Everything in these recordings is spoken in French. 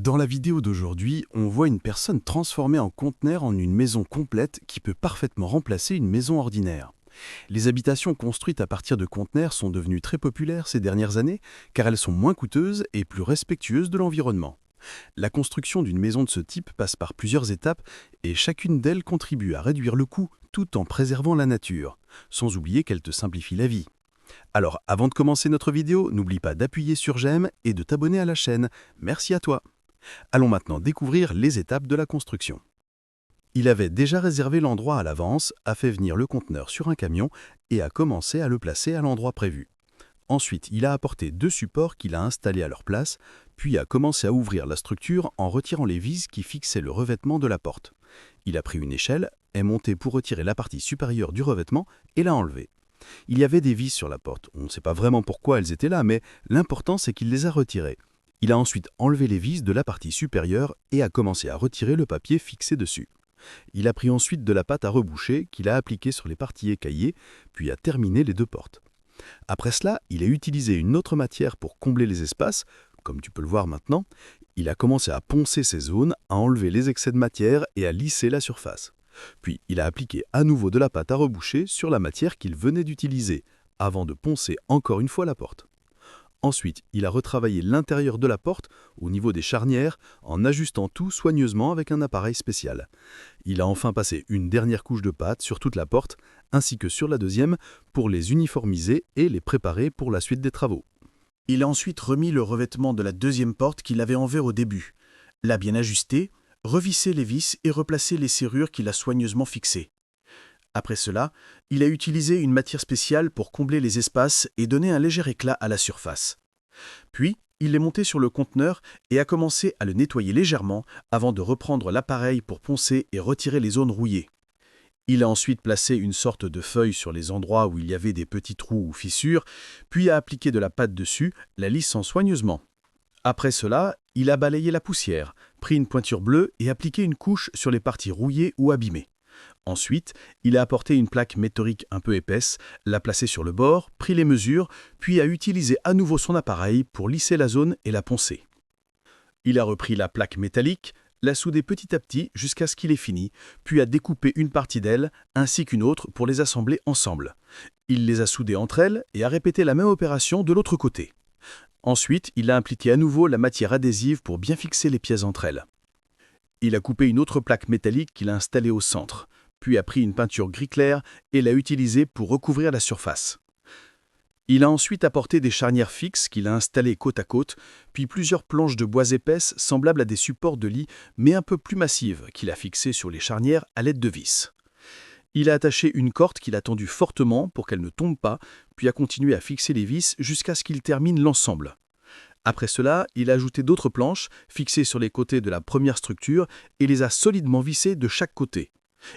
Dans la vidéo d'aujourd'hui, on voit une personne transformée en conteneur en une maison complète qui peut parfaitement remplacer une maison ordinaire. Les habitations construites à partir de conteneurs sont devenues très populaires ces dernières années car elles sont moins coûteuses et plus respectueuses de l'environnement. La construction d'une maison de ce type passe par plusieurs étapes et chacune d'elles contribue à réduire le coût tout en préservant la nature, sans oublier qu'elle te simplifie la vie. Alors avant de commencer notre vidéo, n'oublie pas d'appuyer sur j'aime et de t'abonner à la chaîne. Merci à toi. Allons maintenant découvrir les étapes de la construction. Il avait déjà réservé l'endroit à l'avance, a fait venir le conteneur sur un camion et a commencé à le placer à l'endroit prévu. Ensuite, il a apporté 2 supports qu'il a installés à leur place, puis a commencé à ouvrir la structure en retirant les vis qui fixaient le revêtement de la porte. Il a pris une échelle, est monté pour retirer la partie supérieure du revêtement et l'a enlevée. Il y avait des vis sur la porte, on ne sait pas vraiment pourquoi elles étaient là, mais l'important c'est qu'il les a retirées. Il a ensuite enlevé les vis de la partie supérieure et a commencé à retirer le papier fixé dessus. Il a pris ensuite de la pâte à reboucher qu'il a appliquée sur les parties écaillées, puis a terminé les 2 portes. Après cela, il a utilisé une autre matière pour combler les espaces, comme tu peux le voir maintenant. Il a commencé à poncer ces zones, à enlever les excès de matière et à lisser la surface. Puis il a appliqué à nouveau de la pâte à reboucher sur la matière qu'il venait d'utiliser, avant de poncer encore une fois la porte. Ensuite, il a retravaillé l'intérieur de la porte au niveau des charnières en ajustant tout soigneusement avec un appareil spécial. Il a enfin passé une dernière couche de pâte sur toute la porte ainsi que sur la deuxième pour les uniformiser et les préparer pour la suite des travaux. Il a ensuite remis le revêtement de la deuxième porte qu'il avait envers au début, l'a bien ajusté, revissé les vis et replacé les serrures qu'il a soigneusement fixées. Après cela, il a utilisé une matière spéciale pour combler les espaces et donner un léger éclat à la surface. Puis, il est monté sur le conteneur et a commencé à le nettoyer légèrement avant de reprendre l'appareil pour poncer et retirer les zones rouillées. Il a ensuite placé une sorte de feuille sur les endroits où il y avait des petits trous ou fissures, puis a appliqué de la pâte dessus, la lissant soigneusement. Après cela, il a balayé la poussière, pris une pointure bleue et appliqué une couche sur les parties rouillées ou abîmées. Ensuite, il a apporté une plaque métallique un peu épaisse, l'a placée sur le bord, pris les mesures, puis a utilisé à nouveau son appareil pour lisser la zone et la poncer. Il a repris la plaque métallique, l'a soudée petit à petit jusqu'à ce qu'il ait fini, puis a découpé une partie d'elle ainsi qu'une autre pour les assembler ensemble. Il les a soudées entre elles et a répété la même opération de l'autre côté. Ensuite, il a appliqué à nouveau la matière adhésive pour bien fixer les pièces entre elles. Il a coupé une autre plaque métallique qu'il a installée au centre, puis a pris une peinture gris clair et l'a utilisée pour recouvrir la surface. Il a ensuite apporté des charnières fixes qu'il a installées côte à côte, puis plusieurs planches de bois épaisses semblables à des supports de lit, mais un peu plus massives, qu'il a fixées sur les charnières à l'aide de vis. Il a attaché une corde qu'il a tendue fortement pour qu'elle ne tombe pas, puis a continué à fixer les vis jusqu'à ce qu'il termine l'ensemble. Après cela, il a ajouté d'autres planches fixées sur les côtés de la première structure et les a solidement vissées de chaque côté.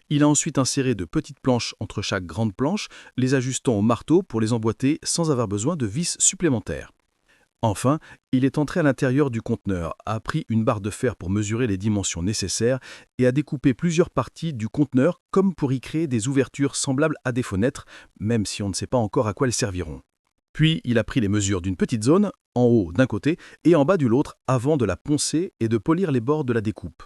Il a ensuite inséré de petites planches entre chaque grande planche, les ajustant au marteau pour les emboîter sans avoir besoin de vis supplémentaires. Enfin, il est entré à l'intérieur du conteneur, a pris une barre de fer pour mesurer les dimensions nécessaires et a découpé plusieurs parties du conteneur comme pour y créer des ouvertures semblables à des fenêtres, même si on ne sait pas encore à quoi elles serviront. Puis, il a pris les mesures d'une petite zone, en haut d'un côté et en bas de l'autre, avant de la poncer et de polir les bords de la découpe.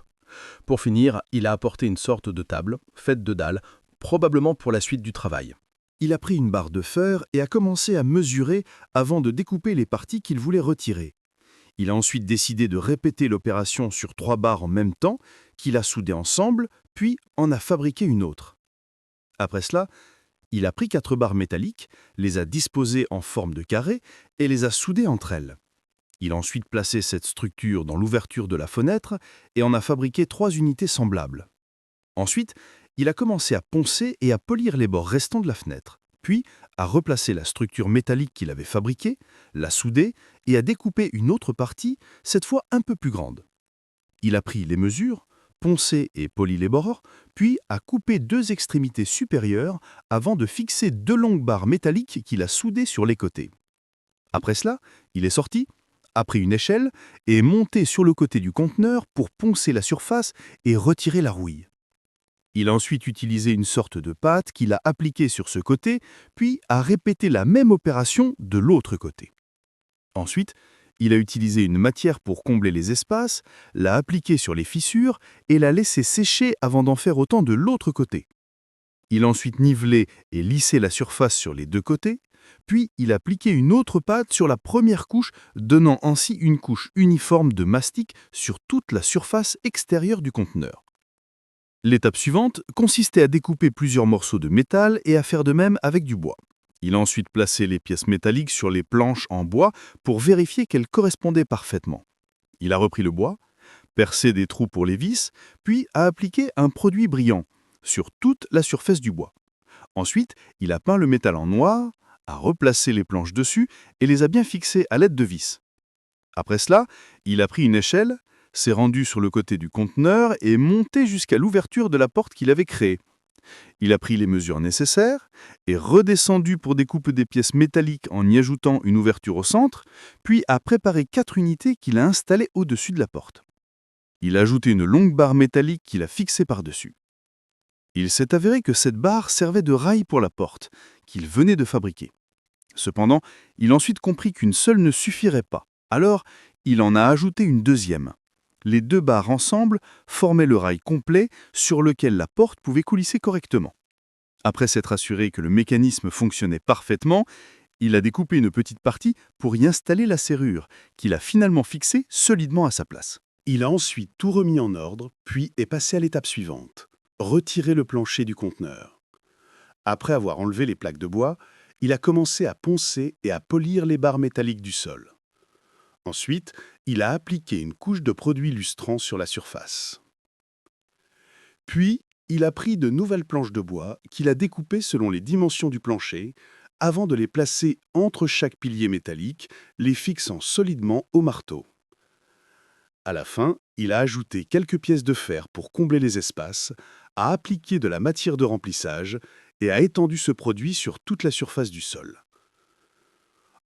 Pour finir, il a apporté une sorte de table, faite de dalles, probablement pour la suite du travail. Il a pris une barre de fer et a commencé à mesurer avant de découper les parties qu'il voulait retirer. Il a ensuite décidé de répéter l'opération sur 3 barres en même temps, qu'il a soudées ensemble, puis en a fabriqué une autre. Après cela, il a pris 4 barres métalliques, les a disposées en forme de carré et les a soudées entre elles. Il a ensuite placé cette structure dans l'ouverture de la fenêtre et en a fabriqué 3 unités semblables. Ensuite, il a commencé à poncer et à polir les bords restants de la fenêtre, puis a replacé la structure métallique qu'il avait fabriquée, l'a soudée et a découpé une autre partie, cette fois un peu plus grande. Il a pris les mesures, poncé et poli les bords, puis a coupé 2 extrémités supérieures avant de fixer 2 longues barres métalliques qu'il a soudées sur les côtés. Après cela, il est sorti, a pris une échelle et est monté sur le côté du conteneur pour poncer la surface et retirer la rouille. Il a ensuite utilisé une sorte de pâte qu'il a appliquée sur ce côté, puis a répété la même opération de l'autre côté. Ensuite, il a utilisé une matière pour combler les espaces, l'a appliquée sur les fissures et l'a laissé sécher avant d'en faire autant de l'autre côté. Il a ensuite nivelé et lissé la surface sur les deux côtés, puis il a appliqué une autre pâte sur la première couche, donnant ainsi une couche uniforme de mastic sur toute la surface extérieure du conteneur. L'étape suivante consistait à découper plusieurs morceaux de métal et à faire de même avec du bois. Il a ensuite placé les pièces métalliques sur les planches en bois pour vérifier qu'elles correspondaient parfaitement. Il a repris le bois, percé des trous pour les vis, puis a appliqué un produit brillant sur toute la surface du bois. Ensuite, il a peint le métal en noir, a replacé les planches dessus et les a bien fixées à l'aide de vis. Après cela, il a pris une échelle, s'est rendu sur le côté du conteneur et monté jusqu'à l'ouverture de la porte qu'il avait créée. Il a pris les mesures nécessaires, est redescendu pour découper des pièces métalliques en y ajoutant une ouverture au centre, puis a préparé 4 unités qu'il a installées au-dessus de la porte. Il a ajouté une longue barre métallique qu'il a fixée par-dessus. Il s'est avéré que cette barre servait de rail pour la porte, qu'il venait de fabriquer. Cependant, il a ensuite compris qu'une seule ne suffirait pas. Alors, il en a ajouté une deuxième. Les deux barres ensemble formaient le rail complet sur lequel la porte pouvait coulisser correctement. Après s'être assuré que le mécanisme fonctionnait parfaitement, il a découpé une petite partie pour y installer la serrure, qu'il a finalement fixée solidement à sa place. Il a ensuite tout remis en ordre, puis est passé à l'étape suivante, retirer le plancher du conteneur. Après avoir enlevé les plaques de bois, il a commencé à poncer et à polir les barres métalliques du sol. Ensuite, il a appliqué une couche de produit lustrant sur la surface. Puis, il a pris de nouvelles planches de bois qu'il a découpées selon les dimensions du plancher, avant de les placer entre chaque pilier métallique, les fixant solidement au marteau. À la fin, il a ajouté quelques pièces de fer pour combler les espaces, a appliqué de la matière de remplissage et a étendu ce produit sur toute la surface du sol.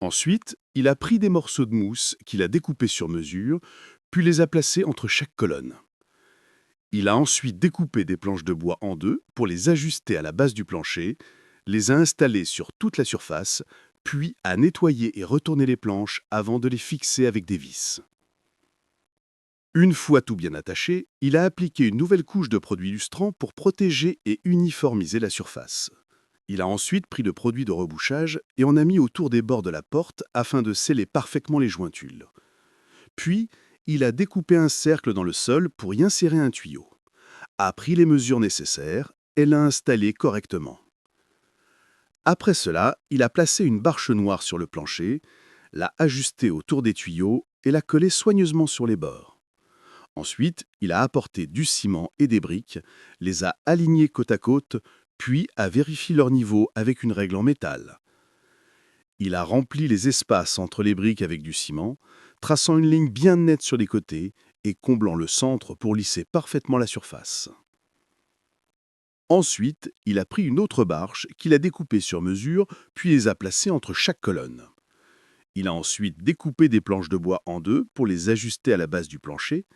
Ensuite, il a pris des morceaux de mousse qu'il a découpés sur mesure, puis les a placés entre chaque colonne. Il a ensuite découpé des planches de bois en deux pour les ajuster à la base du plancher, les a installées sur toute la surface, puis a nettoyé et retourné les planches avant de les fixer avec des vis. Une fois tout bien attaché, il a appliqué une nouvelle couche de produit lustrant pour protéger et uniformiser la surface. Il a ensuite pris le produit de rebouchage et en a mis autour des bords de la porte afin de sceller parfaitement les jointules. Puis, il a découpé un cercle dans le sol pour y insérer un tuyau, a pris les mesures nécessaires et l'a installé correctement. Après cela, il a placé une barre noire sur le plancher, l'a ajustée autour des tuyaux et l'a collée soigneusement sur les bords. Ensuite, il a apporté du ciment et des briques, les a alignés côte à côte, puis a vérifié leur niveau avec une règle en métal. Il a rempli les espaces entre les briques avec du ciment, traçant une ligne bien nette sur les côtés et comblant le centre pour lisser parfaitement la surface. Ensuite, il a pris une autre bâche qu'il a découpée sur mesure, puis les a placées entre chaque colonne. Il a ensuite découpé des planches de bois en deux pour les ajuster à la base du plancher,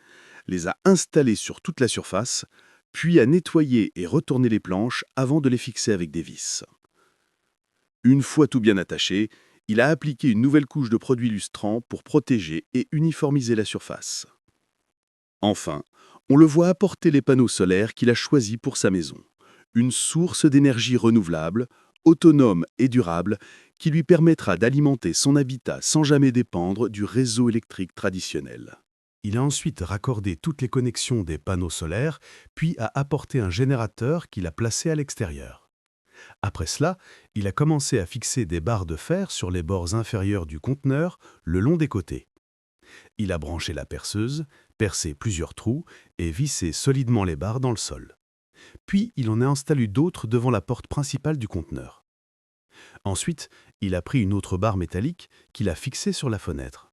les a installées sur toute la surface, puis a nettoyé et retourné les planches avant de les fixer avec des vis. Une fois tout bien attaché, il a appliqué une nouvelle couche de produit lustrant pour protéger et uniformiser la surface. Enfin, on le voit apporter les panneaux solaires qu'il a choisis pour sa maison. Une source d'énergie renouvelable, autonome et durable, qui lui permettra d'alimenter son habitat sans jamais dépendre du réseau électrique traditionnel. Il a ensuite raccordé toutes les connexions des panneaux solaires, puis a apporté un générateur qu'il a placé à l'extérieur. Après cela, il a commencé à fixer des barres de fer sur les bords inférieurs du conteneur le long des côtés. Il a branché la perceuse, percé plusieurs trous et vissé solidement les barres dans le sol. Puis il en a installé d'autres devant la porte principale du conteneur. Ensuite, il a pris une autre barre métallique qu'il a fixée sur la fenêtre.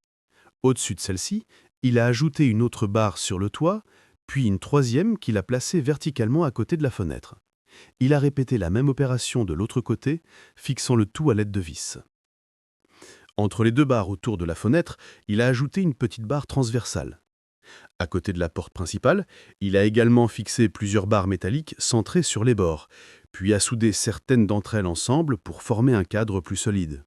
Au-dessus de celle-ci, il a ajouté une autre barre sur le toit, puis une troisième qu'il a placée verticalement à côté de la fenêtre. Il a répété la même opération de l'autre côté, fixant le tout à l'aide de vis. Entre les deux barres autour de la fenêtre, il a ajouté une petite barre transversale. À côté de la porte principale, il a également fixé plusieurs barres métalliques centrées sur les bords, puis a soudé certaines d'entre elles ensemble pour former un cadre plus solide.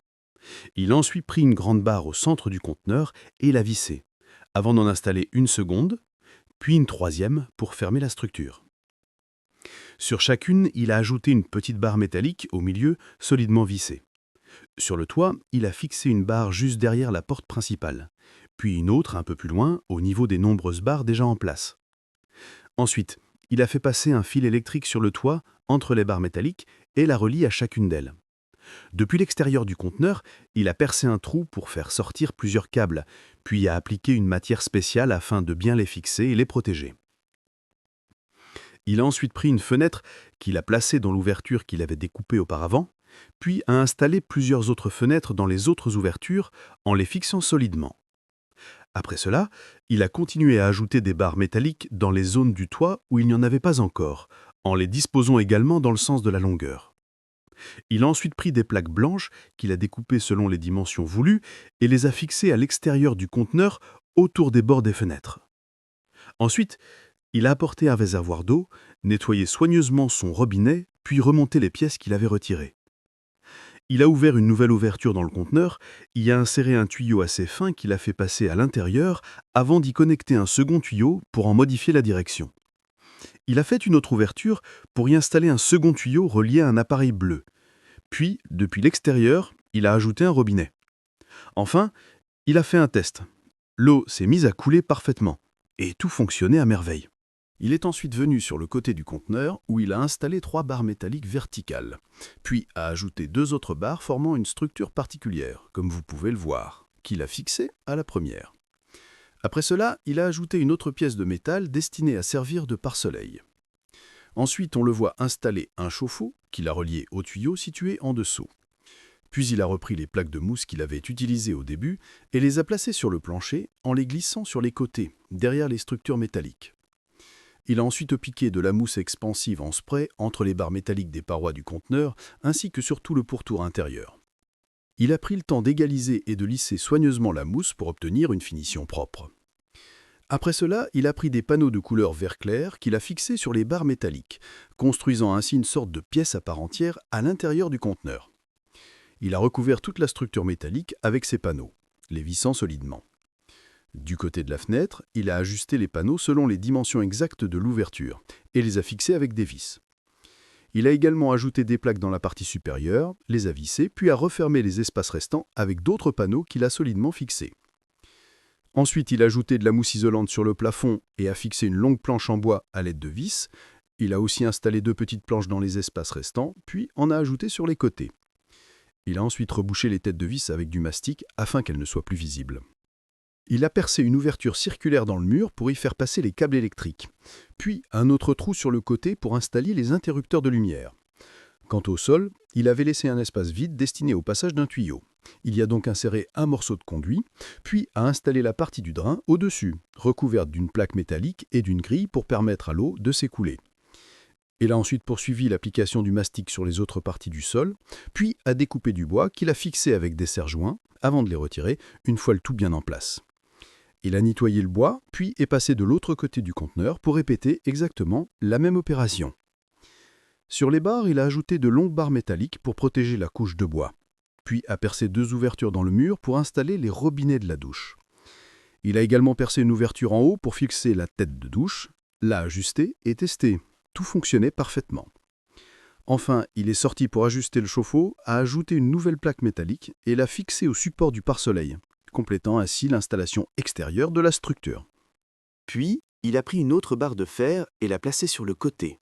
Il a ensuite pris une grande barre au centre du conteneur et l'a vissée, avant d'en installer une seconde, puis une troisième pour fermer la structure. Sur chacune, il a ajouté une petite barre métallique au milieu, solidement vissée. Sur le toit, il a fixé une barre juste derrière la porte principale, puis une autre un peu plus loin, au niveau des nombreuses barres déjà en place. Ensuite, il a fait passer un fil électrique sur le toit, entre les barres métalliques, et la relie à chacune d'elles. Depuis l'extérieur du conteneur, il a percé un trou pour faire sortir plusieurs câbles, puis a appliqué une matière spéciale afin de bien les fixer et les protéger. Il a ensuite pris une fenêtre qu'il a placée dans l'ouverture qu'il avait découpée auparavant, puis a installé plusieurs autres fenêtres dans les autres ouvertures en les fixant solidement. Après cela, il a continué à ajouter des barres métalliques dans les zones du toit où il n'y en avait pas encore, en les disposant également dans le sens de la longueur. Il a ensuite pris des plaques blanches qu'il a découpées selon les dimensions voulues et les a fixées à l'extérieur du conteneur autour des bords des fenêtres. Ensuite, il a apporté un réservoir d'eau, nettoyé soigneusement son robinet, puis remonté les pièces qu'il avait retirées. Il a ouvert une nouvelle ouverture dans le conteneur, y a inséré un tuyau assez fin qu'il a fait passer à l'intérieur avant d'y connecter un second tuyau pour en modifier la direction. Il a fait une autre ouverture pour y installer un second tuyau relié à un appareil bleu. Puis, depuis l'extérieur, il a ajouté un robinet. Enfin, il a fait un test. L'eau s'est mise à couler parfaitement, et tout fonctionnait à merveille. Il est ensuite venu sur le côté du conteneur où il a installé 3 barres métalliques verticales, puis a ajouté 2 autres barres formant une structure particulière, comme vous pouvez le voir, qu'il a fixée à la première. Après cela, il a ajouté une autre pièce de métal destinée à servir de pare-soleil. Ensuite, on le voit installer un chauffe-eau qu'il a relié au tuyau situé en dessous. Puis il a repris les plaques de mousse qu'il avait utilisées au début et les a placées sur le plancher en les glissant sur les côtés, derrière les structures métalliques. Il a ensuite piqué de la mousse expansive en spray entre les barres métalliques des parois du conteneur ainsi que sur tout le pourtour intérieur. Il a pris le temps d'égaliser et de lisser soigneusement la mousse pour obtenir une finition propre. Après cela, il a pris des panneaux de couleur vert clair qu'il a fixés sur les barres métalliques, construisant ainsi une sorte de pièce à part entière à l'intérieur du conteneur. Il a recouvert toute la structure métallique avec ces panneaux, les vissant solidement. Du côté de la fenêtre, il a ajusté les panneaux selon les dimensions exactes de l'ouverture et les a fixés avec des vis. Il a également ajouté des plaques dans la partie supérieure, les a vissées, puis a refermé les espaces restants avec d'autres panneaux qu'il a solidement fixés. Ensuite, il a ajouté de la mousse isolante sur le plafond et a fixé une longue planche en bois à l'aide de vis. Il a aussi installé 2 petites planches dans les espaces restants, puis en a ajouté sur les côtés. Il a ensuite rebouché les têtes de vis avec du mastic afin qu'elles ne soient plus visibles. Il a percé une ouverture circulaire dans le mur pour y faire passer les câbles électriques, puis un autre trou sur le côté pour installer les interrupteurs de lumière. Quant au sol, il avait laissé un espace vide destiné au passage d'un tuyau. Il y a donc inséré un morceau de conduit, puis a installé la partie du drain au-dessus, recouverte d'une plaque métallique et d'une grille pour permettre à l'eau de s'écouler. Il a ensuite poursuivi l'application du mastic sur les autres parties du sol, puis a découpé du bois qu'il a fixé avec des serre-joints avant de les retirer une fois le tout bien en place. Il a nettoyé le bois, puis est passé de l'autre côté du conteneur pour répéter exactement la même opération. Sur les barres, il a ajouté de longues barres métalliques pour protéger la couche de bois, puis a percé 2 ouvertures dans le mur pour installer les robinets de la douche. Il a également percé une ouverture en haut pour fixer la tête de douche, l'a ajustée et testée. Tout fonctionnait parfaitement. Enfin, il est sorti pour ajuster le chauffe-eau, a ajouté une nouvelle plaque métallique et l'a fixée au support du pare-soleil, complétant ainsi l'installation extérieure de la structure. Puis, il a pris une autre barre de fer et l'a placée sur le côté.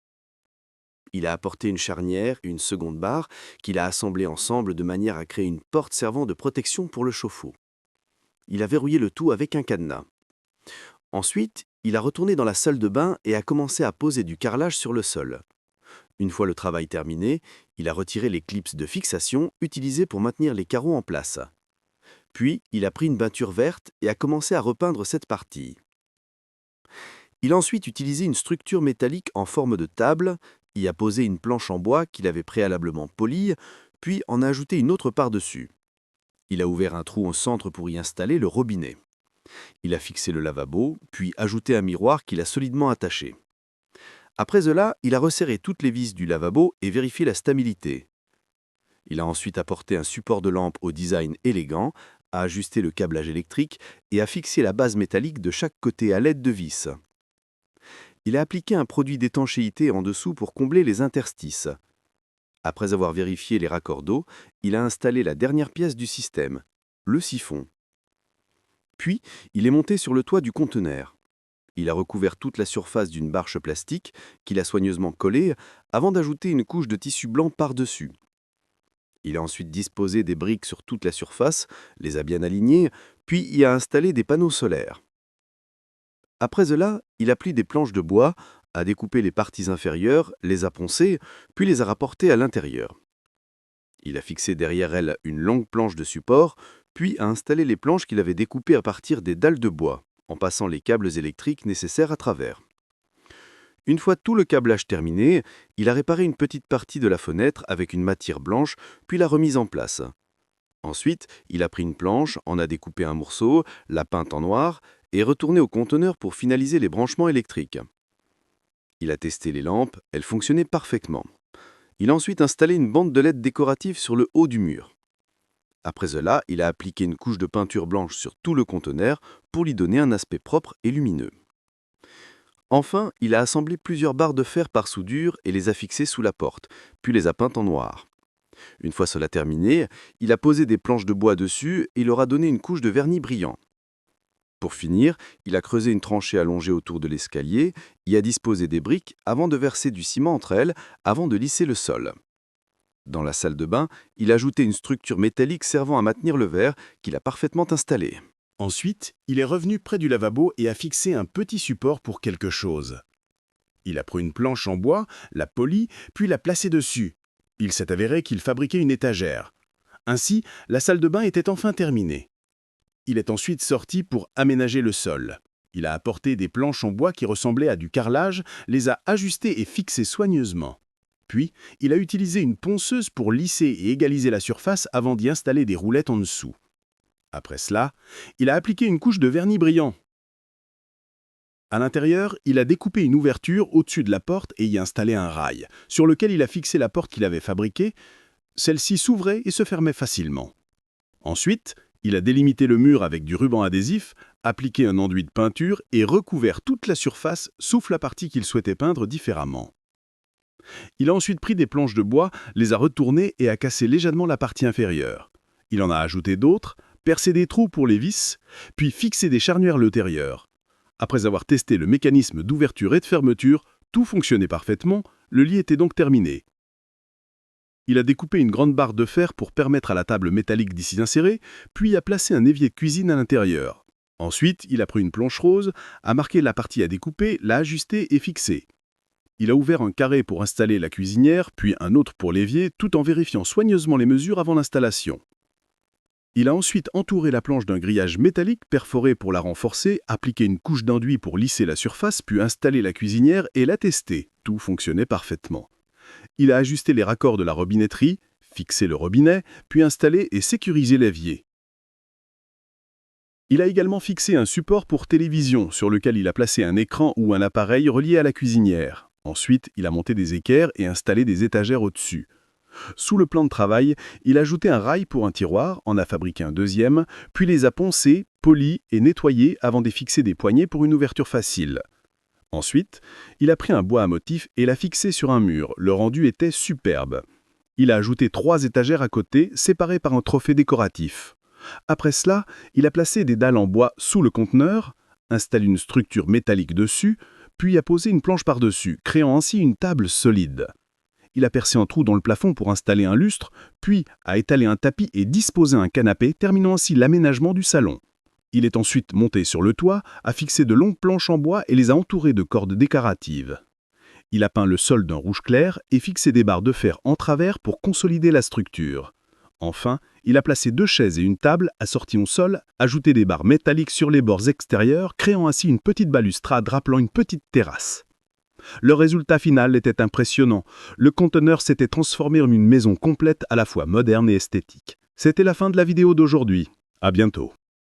Il a apporté une charnière et une seconde barre qu'il a assemblées ensemble de manière à créer une porte servant de protection pour le chauffe-eau. Il a verrouillé le tout avec un cadenas. Ensuite, il a retourné dans la salle de bain et a commencé à poser du carrelage sur le sol. Une fois le travail terminé, il a retiré les clips de fixation utilisés pour maintenir les carreaux en place. Puis, il a pris une peinture verte et a commencé à repeindre cette partie. Il a ensuite utilisé une structure métallique en forme de table, y a posé une planche en bois qu'il avait préalablement polie, puis en a ajouté une autre par-dessus. Il a ouvert un trou au centre pour y installer le robinet. Il a fixé le lavabo, puis ajouté un miroir qu'il a solidement attaché. Après cela, il a resserré toutes les vis du lavabo et vérifié la stabilité. Il a ensuite apporté un support de lampe au design élégant, a ajusté le câblage électrique et a fixé la base métallique de chaque côté à l'aide de vis. Il a appliqué un produit d'étanchéité en dessous pour combler les interstices. Après avoir vérifié les raccords d'eau, il a installé la dernière pièce du système, le siphon. Puis, il est monté sur le toit du conteneur. Il a recouvert toute la surface d'une bâche plastique qu'il a soigneusement collée avant d'ajouter une couche de tissu blanc par-dessus. Il a ensuite disposé des briques sur toute la surface, les a bien alignées, puis y a installé des panneaux solaires. Après cela, il a pris des planches de bois, a découpé les parties inférieures, les a poncées, puis les a rapportées à l'intérieur. Il a fixé derrière elles une longue planche de support, puis a installé les planches qu'il avait découpées à partir des dalles de bois, en passant les câbles électriques nécessaires à travers. Une fois tout le câblage terminé, il a réparé une petite partie de la fenêtre avec une matière blanche, puis l'a remise en place. Ensuite, il a pris une planche, en a découpé un morceau, l'a peinte en noir, et est retourné au conteneur pour finaliser les branchements électriques. Il a testé les lampes, elles fonctionnaient parfaitement. Il a ensuite installé une bande de LED décorative sur le haut du mur. Après cela, il a appliqué une couche de peinture blanche sur tout le conteneur pour lui donner un aspect propre et lumineux. Enfin, il a assemblé plusieurs barres de fer par soudure et les a fixées sous la porte, puis les a peintes en noir. Une fois cela terminé, il a posé des planches de bois dessus et leur a donné une couche de vernis brillant. Pour finir, il a creusé une tranchée allongée autour de l'escalier, y a disposé des briques avant de verser du ciment entre elles, avant de lisser le sol. Dans la salle de bain, il a ajouté une structure métallique servant à maintenir le verre qu'il a parfaitement installé. Ensuite, il est revenu près du lavabo et a fixé un petit support pour quelque chose. Il a pris une planche en bois, l'a polie, puis l'a placée dessus. Il s'est avéré qu'il fabriquait une étagère. Ainsi, la salle de bain était enfin terminée. Il est ensuite sorti pour aménager le sol. Il a apporté des planches en bois qui ressemblaient à du carrelage, les a ajustées et fixées soigneusement. Puis, il a utilisé une ponceuse pour lisser et égaliser la surface avant d'y installer des roulettes en dessous. Après cela, il a appliqué une couche de vernis brillant. À l'intérieur, il a découpé une ouverture au-dessus de la porte et y installé un rail, sur lequel il a fixé la porte qu'il avait fabriquée. Celle-ci s'ouvrait et se fermait facilement. Ensuite, il a délimité le mur avec du ruban adhésif, appliqué un enduit de peinture et recouvert toute la surface, sauf la partie qu'il souhaitait peindre différemment. Il a ensuite pris des planches de bois, les a retournées et a cassé légèrement la partie inférieure. Il en a ajouté d'autres, percé des trous pour les vis, puis fixé des charnières à l'intérieur. Après avoir testé le mécanisme d'ouverture et de fermeture, tout fonctionnait parfaitement, le lit était donc terminé. Il a découpé une grande barre de fer pour permettre à la table métallique d'y insérer, puis a placé un évier de cuisine à l'intérieur. Ensuite, il a pris une planche rose, a marqué la partie à découper, l'a ajustée et fixée. Il a ouvert un carré pour installer la cuisinière, puis un autre pour l'évier, tout en vérifiant soigneusement les mesures avant l'installation. Il a ensuite entouré la planche d'un grillage métallique perforé pour la renforcer, appliqué une couche d'enduit pour lisser la surface, puis installer la cuisinière et l'a testée. Tout fonctionnait parfaitement. Il a ajusté les raccords de la robinetterie, fixé le robinet, puis installé et sécurisé l'évier. Il a également fixé un support pour télévision sur lequel il a placé un écran ou un appareil relié à la cuisinière. Ensuite, il a monté des équerres et installé des étagères au-dessus. Sous le plan de travail, il a ajouté un rail pour un tiroir, en a fabriqué un deuxième, puis les a poncés, polis et nettoyés avant d'y fixer des poignées pour une ouverture facile. Ensuite, il a pris un bois à motif et l'a fixé sur un mur. Le rendu était superbe. Il a ajouté 3 étagères à côté, séparées par un trophée décoratif. Après cela, il a placé des dalles en bois sous le conteneur, installé une structure métallique dessus, puis a posé une planche par-dessus, créant ainsi une table solide. Il a percé un trou dans le plafond pour installer un lustre, puis a étalé un tapis et disposé un canapé, terminant ainsi l'aménagement du salon. Il est ensuite monté sur le toit, a fixé de longues planches en bois et les a entourées de cordes décoratives. Il a peint le sol d'un rouge clair et fixé des barres de fer en travers pour consolider la structure. Enfin, il a placé 2 chaises et une table assorties au sol, ajouté des barres métalliques sur les bords extérieurs, créant ainsi une petite balustrade rappelant une petite terrasse. Le résultat final était impressionnant. Le conteneur s'était transformé en une maison complète à la fois moderne et esthétique. C'était la fin de la vidéo d'aujourd'hui. À bientôt.